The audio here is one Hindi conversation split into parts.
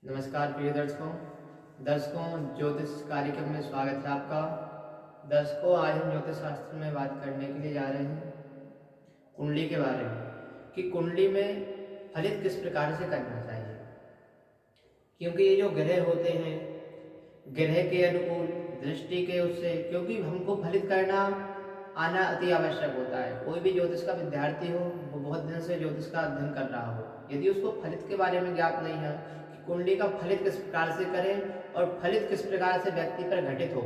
नमस्कार प्रिय दर्शकों ज्योतिष कार्यक्रम में स्वागत है आपका। दर्शकों, आज हम ज्योतिष शास्त्र में बात करने के लिए जा रहे हैं कुंडली के बारे में कि कुंडली में फलित किस प्रकार से करना चाहिए। क्योंकि ये जो ग्रह होते हैं, ग्रह के अनुकूल दृष्टि के उससे, क्योंकि हमको फलित करना आना अति आवश्यक होता है। कोई भी ज्योतिष का विद्यार्थी हो, वो बहुत दिन से ज्योतिष का अध्ययन कर रहा हो, यदि उसको फलित के बारे में ज्ञात नहीं है कि कुंडली का फलित किस प्रकार से करें और फलित किस प्रकार से व्यक्ति पर घटित हो,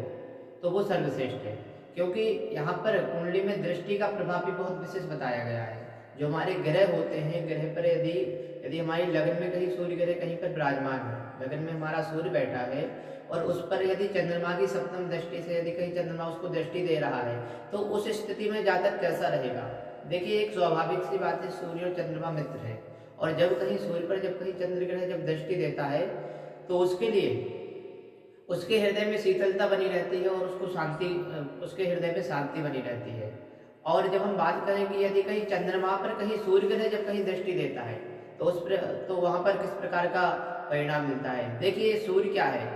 तो वो सर्वश्रेष्ठ है। क्योंकि यहाँ पर कुंडली में दृष्टि का प्रभाव भी बहुत विशेष बताया गया है। जो हमारे ग्रह होते हैं, ग्रह पर यदि हमारी लगन में कहीं सूर्य ग्रह कहीं पर विराजमान है, लगन में हमारा सूर्य बैठा है और उस पर यदि चंद्रमा की सप्तम दृष्टि से यदि कहीं चंद्रमा उसको दृष्टि दे रहा है, तो उस स्थिति में जातक कैसा रहेगा। देखिए, एक स्वाभाविक सी बात है, सूर्य और चंद्रमा मित्र है, और जब कहीं सूर्य पर जब कहीं चंद्र ग्रह जब दृष्टि देता है तो उसके लिए उसके हृदय में शीतलता बनी रहती है और उसको शांति, उसके हृदय में शांति बनी रहती है। और जब हम बात करें कि यदि कहीं चंद्रमा पर कहीं सूर्य ग्रह जब कहीं दृष्टि देता है तो वहां पर किस प्रकार का परिणाम मिलता है। देखिए, सूर्य क्या है,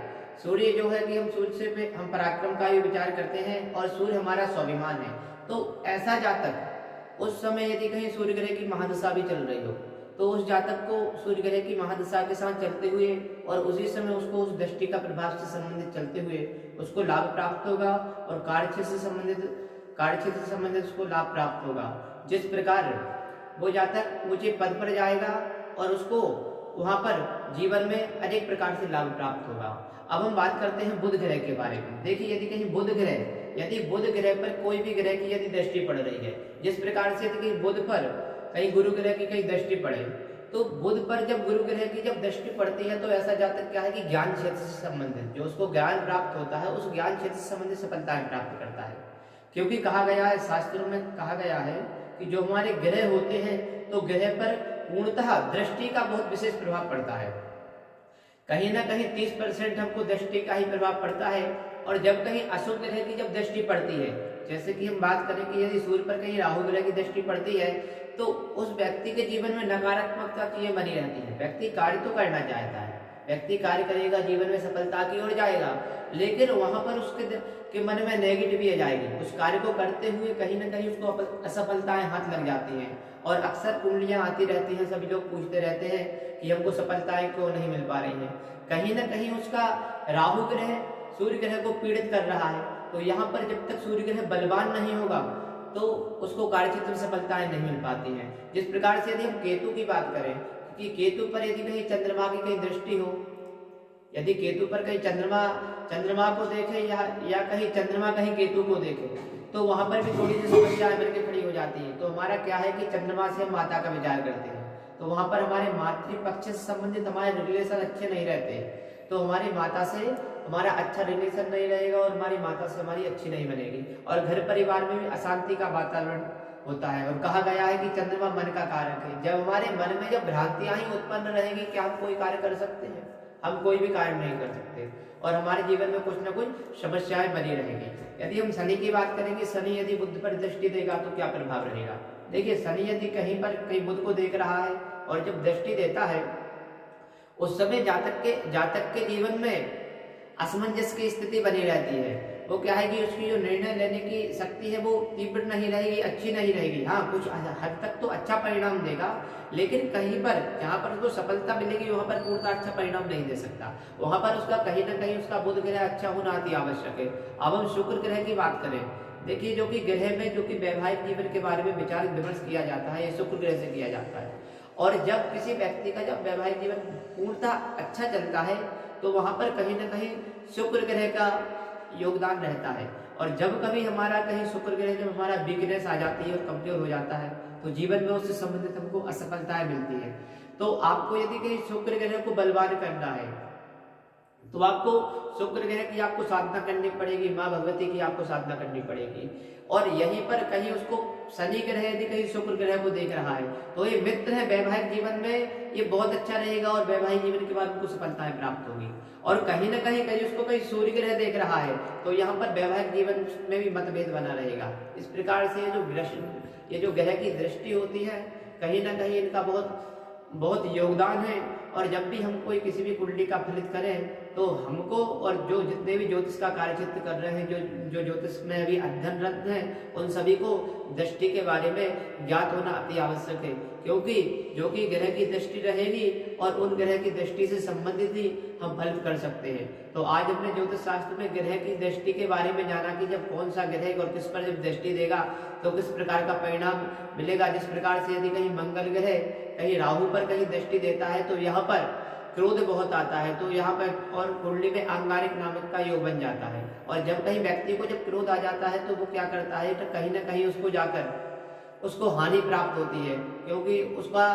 सूर्य जो है कि हम सूर्य से हम पराक्रम का भी विचार करते हैं और सूर्य हमारा स्वाभिमान है। तो ऐसा जातक उस समय यदि कहीं सूर्य ग्रह की महादशा भी चल रही हो, तो उस जातक को सूर्य ग्रह की महादशा के साथ चलते हुए और उसी समय उसको उस दृष्टि का प्रभाव से संबंधित चलते हुए उसको लाभ प्राप्त होगा और कार्यक्षेत्र से संबंधित उसको लाभ प्राप्त होगा। जिस प्रकार वो जातक ऊंचे पद पर जाएगा और उसको वहां पर जीवन में अनेक प्रकार से लाभ प्राप्त होगा। अब हम बात करते हैं बुध ग्रह के बारे में। देखिए, यदि कहीं बुध ग्रह पर कोई भी ग्रह की यदि दृष्टि पड़ रही है, जिस प्रकार से यदि कहीं बुध पर कहीं गुरु ग्रह की कहीं दृष्टि पड़े, तो बुध पर जब गुरु ग्रह की जब दृष्टि पड़ती है तो ऐसा जातक क्या है कि ज्ञान क्षेत्र से संबंधित जो उसको ज्ञान प्राप्त होता है, उस ज्ञान क्षेत्र से संबंधित सफलताएं प्राप्त करता है। क्योंकि कहा गया है, शास्त्रों में कहा गया है कि जो हमारे ग्रह होते हैं, तो ग्रह पर पूर्णतः दृष्टि का बहुत विशेष प्रभाव पड़ता है। कहीं ना कहीं 30% हमको दृष्टि का ही प्रभाव पड़ता है। और जब कहीं अशुभ ग्रह की जब दृष्टि पड़ती है, जैसे कि हम बात करें कि यदि सूर्य पर कहीं राहु ग्रह की दृष्टि पड़ती है, तो उस व्यक्ति के जीवन में नकारात्मकता चीजें बनी रहती है। व्यक्ति कार्य तो करना चाहता है, व्यक्ति कार्य करेगा, जीवन में सफलता की ओर जाएगा, लेकिन वहां पर उसके मन में नेगेटिव आ जाएगी। उस कार्य को करते हुए कहीं ना कहीं उसको असफलताएं हाथ लग जाती हैं। और अक्सर कुंडलियां आती रहती हैं, सभी लोग पूछते रहते हैं कि हमको सफलताएं क्यों नहीं मिल पा रही हैं। कहीं ना कहीं उसका राहु ग्रह सूर्य ग्रह को पीड़ित कर रहा है। तो यहाँ पर जब तक सूर्य ग्रह बलवान नहीं होगा तो उसको कार्यक्षेत्र में सफलताएं नहीं मिल पाती हैं। जिस प्रकार से यदि हम केतु की बात करें कि केतु पर यदि कहीं चंद्रमा की कहीं दृष्टि हो, यदि केतु पर कहीं चंद्रमा को देखे या कहीं चंद्रमा कहीं केतु को देखे, तो वहां पर भी थोड़ी सी समस्याएं बनकर खड़ी हो जाती है। तो हमारा क्या है कि चंद्रमा से हम माता का विचार करते हैं, तो वहां पर हमारे मातृपक्ष से संबंधित हमारे रिलेशन अच्छे नहीं रहते, तो हमारी माता से हमारा अच्छा रिलेशन नहीं रहेगा और हमारी माता से हमारी अच्छी नहीं बनेगी और घर परिवार में भी अशांति का वातावरण होता है। और कहा गया है कि चंद्रमा मन का कारक है। जब हमारे मन में जब भ्रांतियां ही उत्पन्न रहेगी कि हम कोई कार्य कर सकते हैं, हम कोई भी कार्य नहीं कर सकते और हमारे जीवन में कुछ ना कुछ समस्याएं बनी रहेगी। यदि हम शनि की बात करेंगे, शनि यदि बुध पर दृष्टि देगा तो क्या प्रभाव रहेगा। देखिए, शनि यदि कहीं बुध को देख रहा है और जब दृष्टि देता है, उस समय जातक के जीवन में असमंजस की स्थिति बनी रहती है। वो क्या है कि उसकी जो निर्णय लेने की शक्ति है वो तीव्र नहीं रहेगी, अच्छी नहीं रहेगी। हाँ, कुछ हद तक तो अच्छा परिणाम देगा, लेकिन कहीं पर जहाँ पर उसको सफलता मिलेगी वहां पर पूर्णतः अच्छा परिणाम नहीं दे सकता। वहां पर उसका कहीं ना कहीं उसका बुध ग्रह अच्छा होना अति आवश्यक है। अब हम शुक्र ग्रह की बात करें, देखिए, जो कि ग्रह में जो कि वैवाहिक जीवन के बारे में विचार विमर्श किया जाता है, ये शुक्र ग्रह से किया जाता है। और जब किसी व्यक्ति का जब वैवाहिक जीवन पूर्णतः अच्छा चलता है, तो वहां पर कहीं ना कहीं शुक्र ग्रह का योगदान रहता है। और जब कभी हमारा कहीं शुक्र ग्रह जब हमारा वीकनेस आ जाती है और कमजोर हो जाता है, तो जीवन में उससे संबंधित हमको असफलताएं मिलती है। तो आपको यदि कहीं शुक्र ग्रह को बलवान करना है, तो आपको शुक्र ग्रह की आपको साधना करनी पड़ेगी, माँ भगवती की आपको साधना करनी पड़ेगी। और यहीं पर कहीं उसको शनि ग्रह यदि कहीं शुक्र ग्रह को देख रहा है, तो ये मित्र है, वैवाहिक जीवन में ये बहुत अच्छा रहेगा और वैवाहिक जीवन के बाद उनको सफलताएं प्राप्त होगी। और कहीं ना कहीं उसको कहीं सूर्य ग्रह देख रहा है, तो यहाँ पर वैवाहिक जीवन में भी मतभेद बना रहेगा। इस प्रकार से ये जो ग्रह की दृष्टि होती है, कहीं ना कहीं इनका बहुत बहुत योगदान है। और जब भी हम कोई किसी भी कुंडली का फलित करें तो हमको और जो जितने भी ज्योतिष का कार्यक्षेत्र कर रहे हैं, जो ज्योतिष में अभी अध्ययनरत हैं, उन सभी को दृष्टि के बारे में ज्ञात होना अति आवश्यक है, क्योंकि जो कि ग्रह की दृष्टि रहेगी और उन ग्रह की दृष्टि से संबंधित ही हम फलित कर सकते हैं। तो आज हमने ज्योतिष शास्त्र में ग्रह की दृष्टि के बारे में जाना कि जब कौन सा ग्रह और किस पर जब दृष्टि देगा तो किस प्रकार का परिणाम मिलेगा। जिस प्रकार से यदि कहीं मंगल ग्रह कहीं राहु पर कहीं दृष्टि देता है तो यहाँ पर क्रोध बहुत आता है, तो यहाँ पर और कुंडली में अंगारिक नामक का योग बन जाता है। और जब कहीं व्यक्ति को जब क्रोध आ जाता है तो वो क्या करता है, तो कहीं ना कहीं उसको जाकर उसको हानि प्राप्त होती है, क्योंकि उसका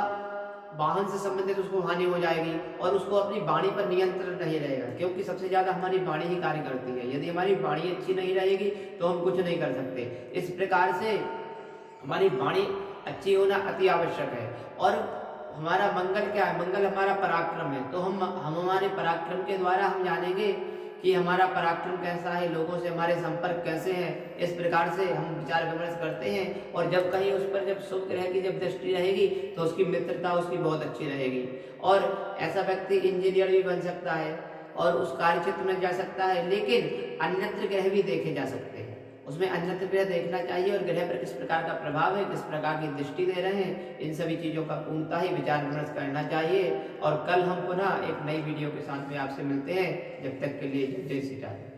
वाहन से संबंधित उसको हानि हो जाएगी और उसको अपनी वाणी पर नियंत्रण नहीं रहेगा, क्योंकि सबसे ज्यादा हमारी वाणी ही कार्य करती है। यदि हमारी वाणी अच्छी नहीं रहेगी तो हम कुछ नहीं कर सकते। इस प्रकार से हमारी वाणी अच्छी होना अति आवश्यक है। और हमारा मंगल क्या है, मंगल हमारा पराक्रम है, तो हम हमारे पराक्रम के द्वारा हम जानेंगे कि हमारा पराक्रम कैसा है, लोगों से हमारे संपर्क कैसे हैं। इस प्रकार से हम विचार विमर्श करते हैं। और जब कहीं उस पर जब शुभ ग्रह की जब दृष्टि रहेगी तो उसकी मित्रता उसकी बहुत अच्छी रहेगी और ऐसा व्यक्ति इंजीनियर भी बन सकता है और उस कार्य क्षेत्र में जा सकता है। लेकिन अन्यत्र ग्रह भी देखे जा सकते हैं, उसमें अन्यत्र ग्रह देखना चाहिए और ग्रह पर किस प्रकार का प्रभाव है, किस प्रकार की दृष्टि दे रहे हैं, इन सभी चीजों का पूर्णतः ही विचार विमर्श करना चाहिए। और कल हम पुनः एक नई वीडियो के साथ में आपसे मिलते हैं। जब तक के लिए जय श्री राम।